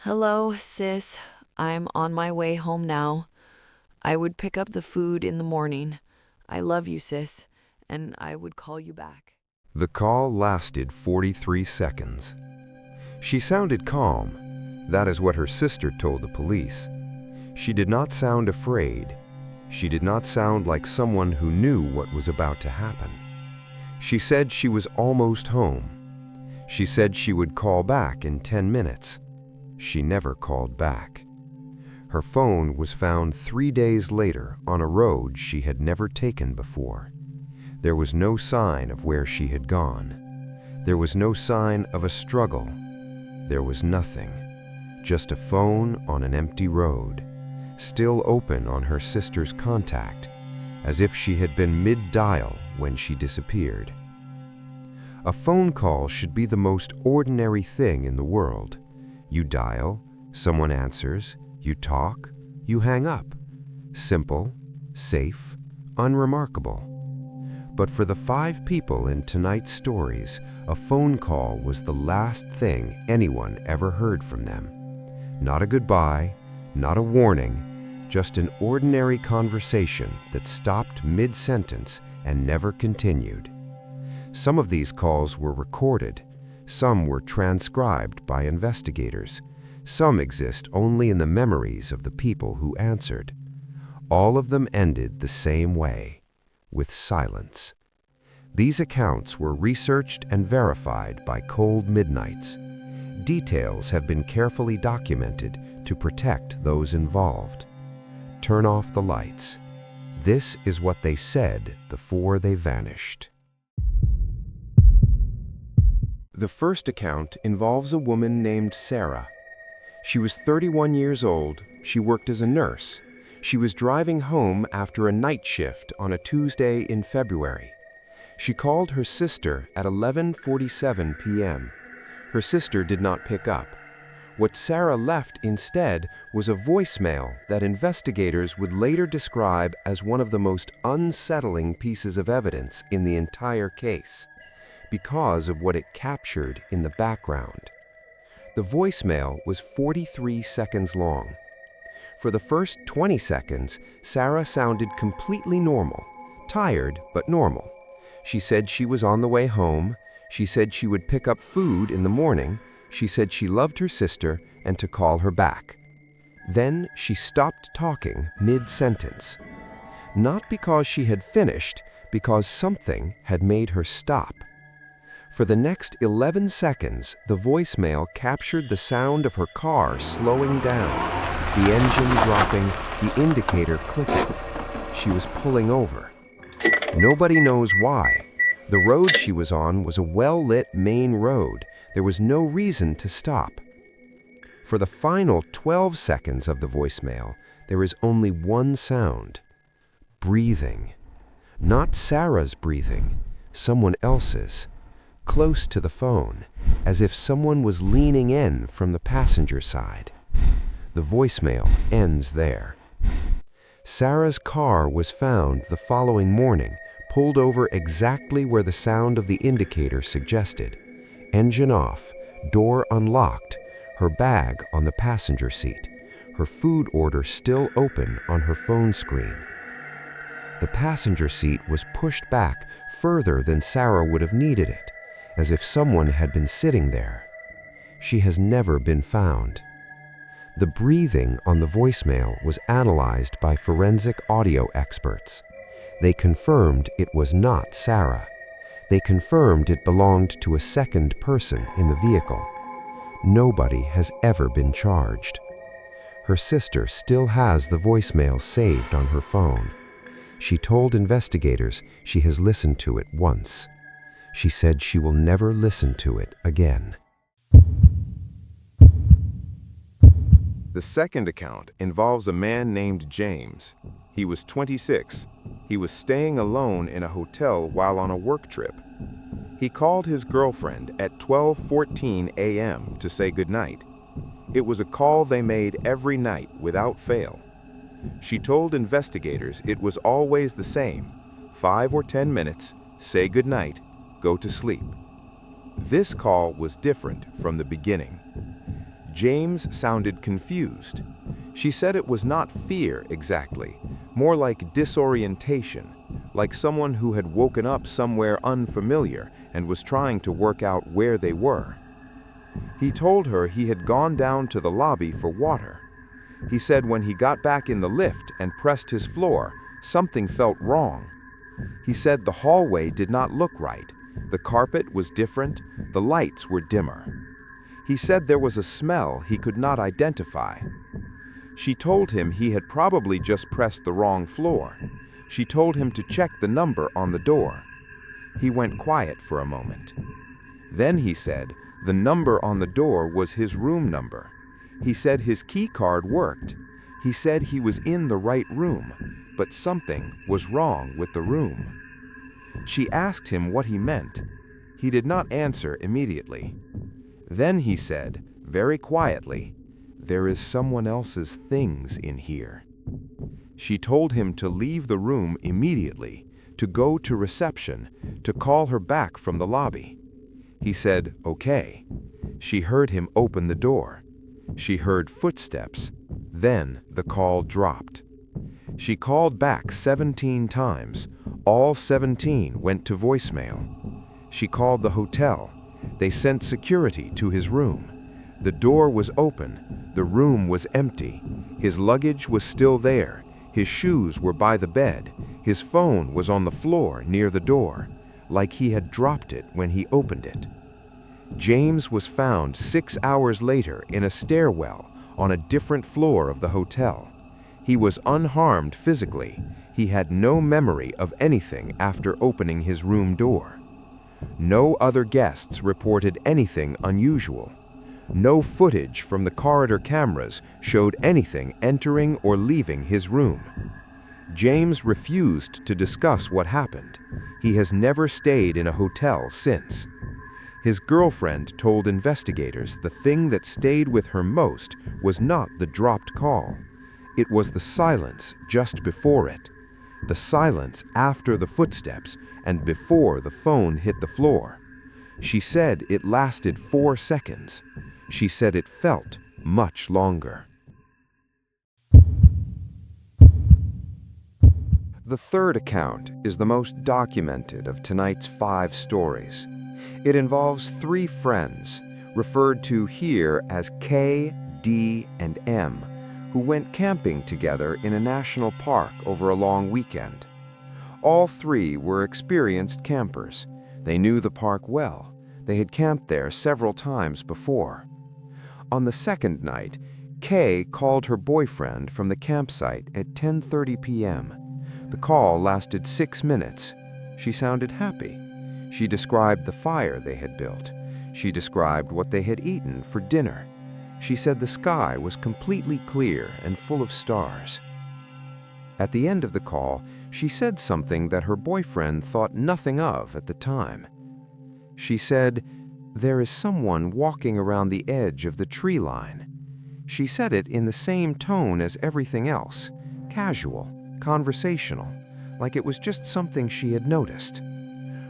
Hello, sis. I'm on my way home now. I would pick up the food in the morning. I love you, sis, and I would call you back. The call lasted 43 seconds. She sounded calm. That is what her sister told the police. She did not sound afraid. She did not sound like someone who knew what was about to happen. She said she was almost home. She said she would call back in 10 minutes. She never called back. Her phone was found 3 days later on a road she had never taken before. There was no sign of where she had gone. There was no sign of a struggle. There was nothing. Just a phone on an empty road, still open on her sister's contact, as if she had been mid-dial when she disappeared. A phone call should be the most ordinary thing in the world. You dial, someone answers, you talk, you hang up. Simple, safe, unremarkable. But for the 5 people in tonight's stories, a phone call was the last thing anyone ever heard from them. Not a goodbye, not a warning, just an ordinary conversation that stopped mid-sentence and never continued. Some of these calls were recorded. Some were transcribed by investigators. Some exist only in the memories of the people who answered. All of them ended the same way, with silence. These accounts were researched and verified by cold midnights. Details have been carefully documented to protect those involved. Turn off the lights. This is what they said before they vanished. The first account involves a woman named Sarah. She was 31 years old. She worked as a nurse. She was driving home after a night shift on a Tuesday in February. She called her sister at 11:47 p.m. Her sister did not pick up. What Sarah left instead was a voicemail that investigators would later describe as one of the most unsettling pieces of evidence in the entire case, because of what it captured in the background. The voicemail was 43 seconds long. For the first 20 seconds, Sarah sounded completely normal, tired but normal. She said she was on the way home. She said she would pick up food in the morning. She said she loved her sister and to call her back. Then she stopped talking mid-sentence. Not because she had finished, because something had made her stop. For the next 11 seconds, the voicemail captured the sound of her car slowing down, the engine dropping, the indicator clicking. She was pulling over. Nobody knows why. The road she was on was a well-lit main road. There was no reason to stop. For the final 12 seconds of the voicemail, there is only one sound: breathing. Not Sarah's breathing, someone else's, close to the phone, as if someone was leaning in from the passenger side. The voicemail ends there. Sarah's car was found the following morning, pulled over exactly where the sound of the indicator suggested. Engine off, door unlocked, her bag on the passenger seat, her food order still open on her phone screen. The passenger seat was pushed back further than Sarah would have needed it, as if someone had been sitting there. She has never been found. The breathing on the voicemail was analyzed by forensic audio experts. They confirmed it was not Sarah. They confirmed it belonged to a second person in the vehicle. Nobody has ever been charged. Her sister still has the voicemail saved on her phone. She told investigators she has listened to it once. She said she will never listen to it again. The second account involves a man named James. He was 26. He was staying alone in a hotel while on a work trip. He called his girlfriend at 12:14 a.m. to say goodnight. It was a call they made every night without fail. She told investigators it was always the same: 5 or 10 minutes, say goodnight, go to sleep. This call was different from the beginning. James sounded confused. She said it was not fear exactly, more like disorientation, like someone who had woken up somewhere unfamiliar and was trying to work out where they were. He told her he had gone down to the lobby for water. He said when he got back in the lift and pressed his floor, something felt wrong. He said the hallway did not look right. The carpet was different, the lights were dimmer. He said there was a smell he could not identify. She told him he had probably just pressed the wrong floor. She told him to check the number on the door. He went quiet for a moment. Then he said the number on the door was his room number. He said his key card worked. He said he was in the right room, but something was wrong with the room. She asked him what he meant. He did not answer immediately. Then he said, very quietly, "There is someone else's things in here." She told him to leave the room immediately, to go to reception, to call her back from the lobby. He said, "Okay." She heard him open the door. She heard footsteps. Then the call dropped. She called back 17 times. All 17 went to voicemail. She called the hotel. They sent security to his room. The door was open. The room was empty. His luggage was still there. His shoes were by the bed. His phone was on the floor near the door, like he had dropped it when he opened it. James was found 6 hours later in a stairwell on a different floor of the hotel. He was unharmed physically. He had no memory of anything after opening his room door. No other guests reported anything unusual. No footage from the corridor cameras showed anything entering or leaving his room. James refused to discuss what happened. He has never stayed in a hotel since. His girlfriend told investigators the thing that stayed with her most was not the dropped call. It was the silence just before it. The silence after the footsteps and before the phone hit the floor. She said it lasted 4 seconds. She said it felt much longer. The third account is the most documented of tonight's 5 stories. It involves 3 friends, referred to here as K, D, and M, who went camping together in a national park over a long weekend. All 3 were experienced campers. They knew the park well. They had camped there several times before. On the second night, Kay called her boyfriend from the campsite at 10:30 p.m. The call lasted 6 minutes. She sounded happy. She described the fire they had built. She described what they had eaten for dinner. She said the sky was completely clear and full of stars. At the end of the call, she said something that her boyfriend thought nothing of at the time. She said, "There is someone walking around the edge of the tree line." She said it in the same tone as everything else, casual, conversational, like it was just something she had noticed.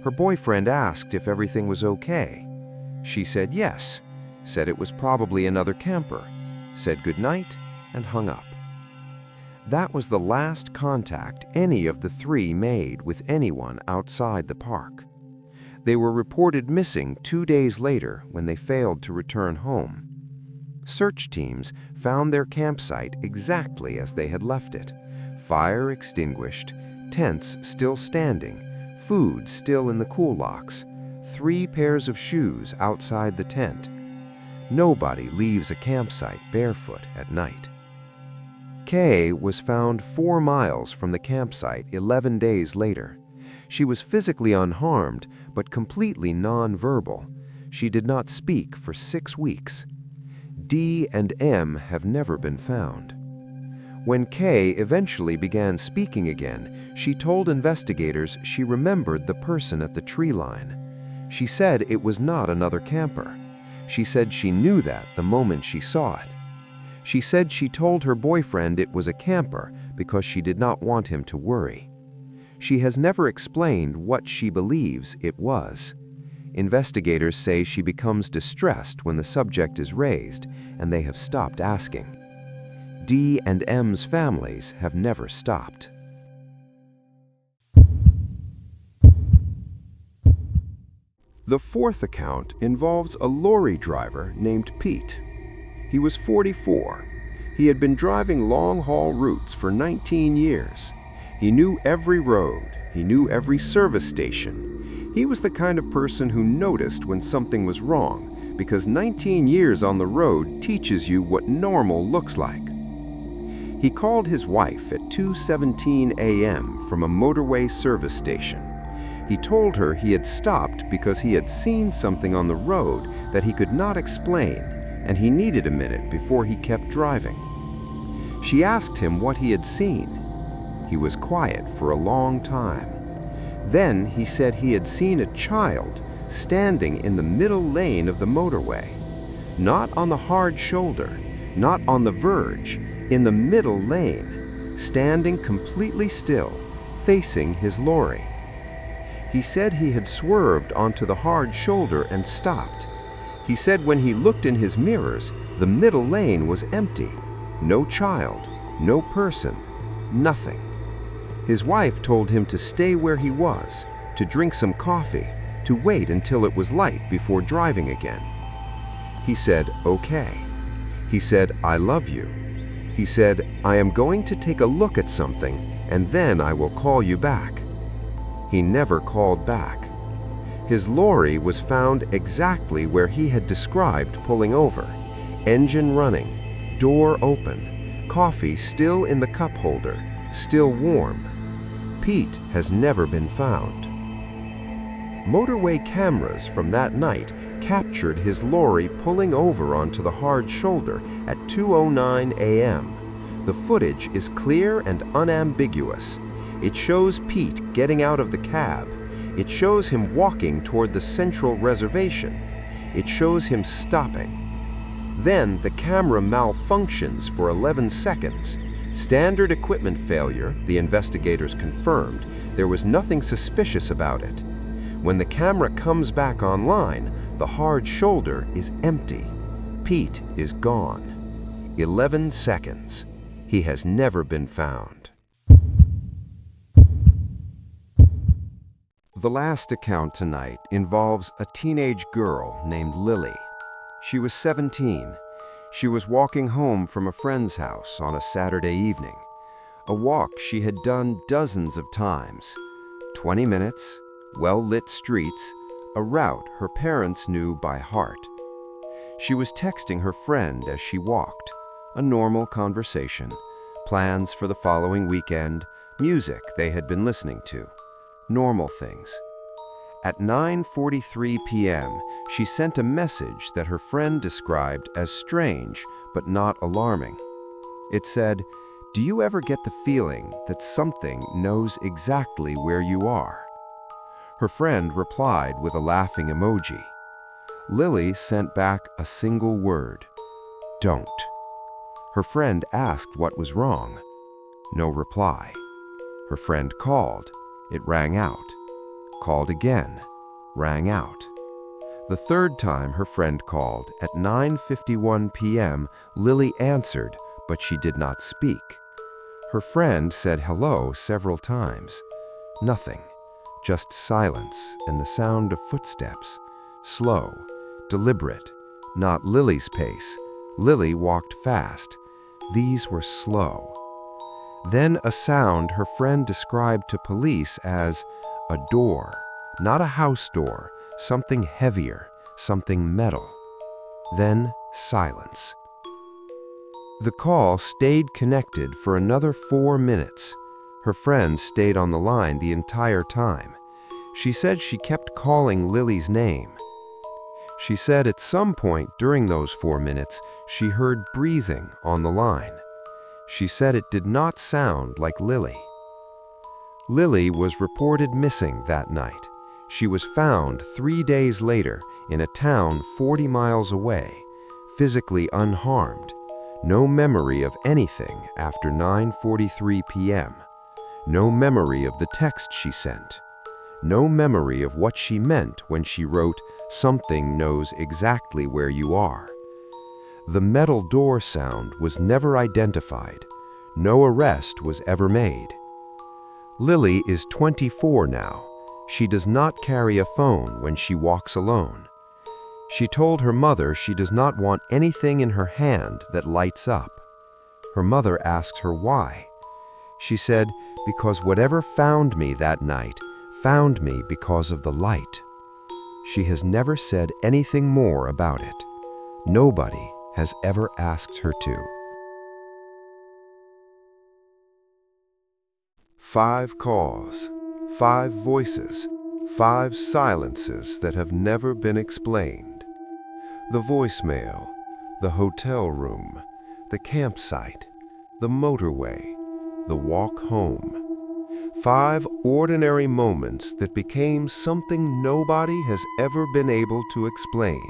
Her boyfriend asked if everything was okay. She said yes, said it was probably another camper, said goodnight, and hung up. That was the last contact any of the 3 made with anyone outside the park. They were reported missing 2 days later when they failed to return home. Search teams found their campsite exactly as they had left it. Fire extinguished, tents still standing, food still in the cool locks, 3 pairs of shoes outside the tent. Nobody leaves a campsite barefoot at night. Kay was found 4 miles from the campsite 11 days later. She was physically unharmed, but completely non-verbal. She did not speak for 6 weeks. D and M have never been found. When Kay eventually began speaking again, she told investigators she remembered the person at the tree line. She said it was not another camper. She said she knew that the moment she saw it. She said she told her boyfriend it was a camper because she did not want him to worry. She has never explained what she believes it was. Investigators say she becomes distressed when the subject is raised, and they have stopped asking. D and M's families have never stopped. The fourth account involves a lorry driver named Pete. He was 44. He had been driving long-haul routes for 19 years. He knew every road. He knew every service station. He was the kind of person who noticed when something was wrong, because 19 years on the road teaches you what normal looks like. He called his wife at 2:17 a.m. from a Motorway service station. He told her he had stopped because he had seen something on the road that he could not explain, and he needed a minute before he kept driving. She asked him what he had seen. He was quiet for a long time. Then he said he had seen a child standing in the middle lane of the motorway, not on the hard shoulder, not on the verge, in the middle lane, standing completely still, facing his lorry. He said he had swerved onto the hard shoulder and stopped. He said when he looked in his mirrors, the middle lane was empty. No child, no person, nothing. His wife told him to stay where he was, to drink some coffee, to wait until it was light before driving again. He said, "Okay." He said, "I love you." He said, "I am going to take a look at something, and then I will call you back." He never called back. His lorry was found exactly where he had described pulling over. Engine running, door open, coffee still in the cup holder, still warm. Pete has never been found. Motorway cameras from that night captured his lorry pulling over onto the hard shoulder at 2:09 a.m. The footage is clear and unambiguous. It shows Pete getting out of the cab. It shows him walking toward the central reservation. It shows him stopping. Then the camera malfunctions for 11 seconds. Standard equipment failure, the investigators confirmed. There was nothing suspicious about it. When the camera comes back online, the hard shoulder is empty. Pete is gone. 11 seconds. He has never been found. The last account tonight involves a teenage girl named Lily. She was 17. She was walking home from a friend's house on a Saturday evening. A walk she had done dozens of times. 20 minutes, well-lit streets, a route her parents knew by heart. She was texting her friend as she walked. A normal conversation, plans for the following weekend, music they had been listening to. Normal things. At 9:43 p.m., she sent a message that her friend described as strange but not alarming. It said, "Do you ever get the feeling that something knows exactly where you are?" Her friend replied with a laughing emoji. Lily sent back a single word, "Don't." Her friend asked what was wrong. No reply. Her friend called. It rang out. Called again. Rang out. The third time her friend called, at 9:51 p.m., Lily answered, but she did not speak. Her friend said hello several times. Nothing. Just silence and the sound of footsteps. Slow, deliberate, not Lily's pace. Lily walked fast. These were slow. Then a sound her friend described to police as a door, not a house door, something heavier, something metal. Then silence. The call stayed connected for another 4 minutes. Her friend stayed on the line the entire time. She said she kept calling Lily's name. She said at some point during those 4 minutes, she heard breathing on the line. She said it did not sound like Lily. Lily was reported missing that night. She was found 3 days later in a town 40 miles away, physically unharmed. No memory of anything after 9:43 p.m. No memory of the text she sent. No memory of what she meant when she wrote, "Something knows exactly where you are." The metal door sound was never identified. No arrest was ever made. Lily is 24 now. She does not carry a phone when she walks alone. She told her mother she does not want anything in her hand that lights up. Her mother asked her why. She said, "Because whatever found me that night found me because of the light." She has never said anything more about it. Nobody has ever asked her to. 5 calls, 5 voices, 5 silences that have never been explained. The voicemail, the hotel room, the campsite, the motorway, the walk home. 5 ordinary moments that became something nobody has ever been able to explain.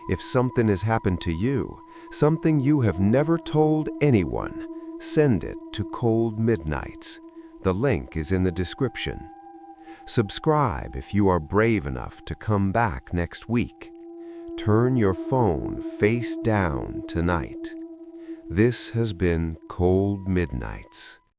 If something has happened to you, something you have never told anyone, send it to Cold Midnights. The link is in the description. Subscribe if you are brave enough to come back next week. Turn your phone face down tonight. This has been Cold Midnights.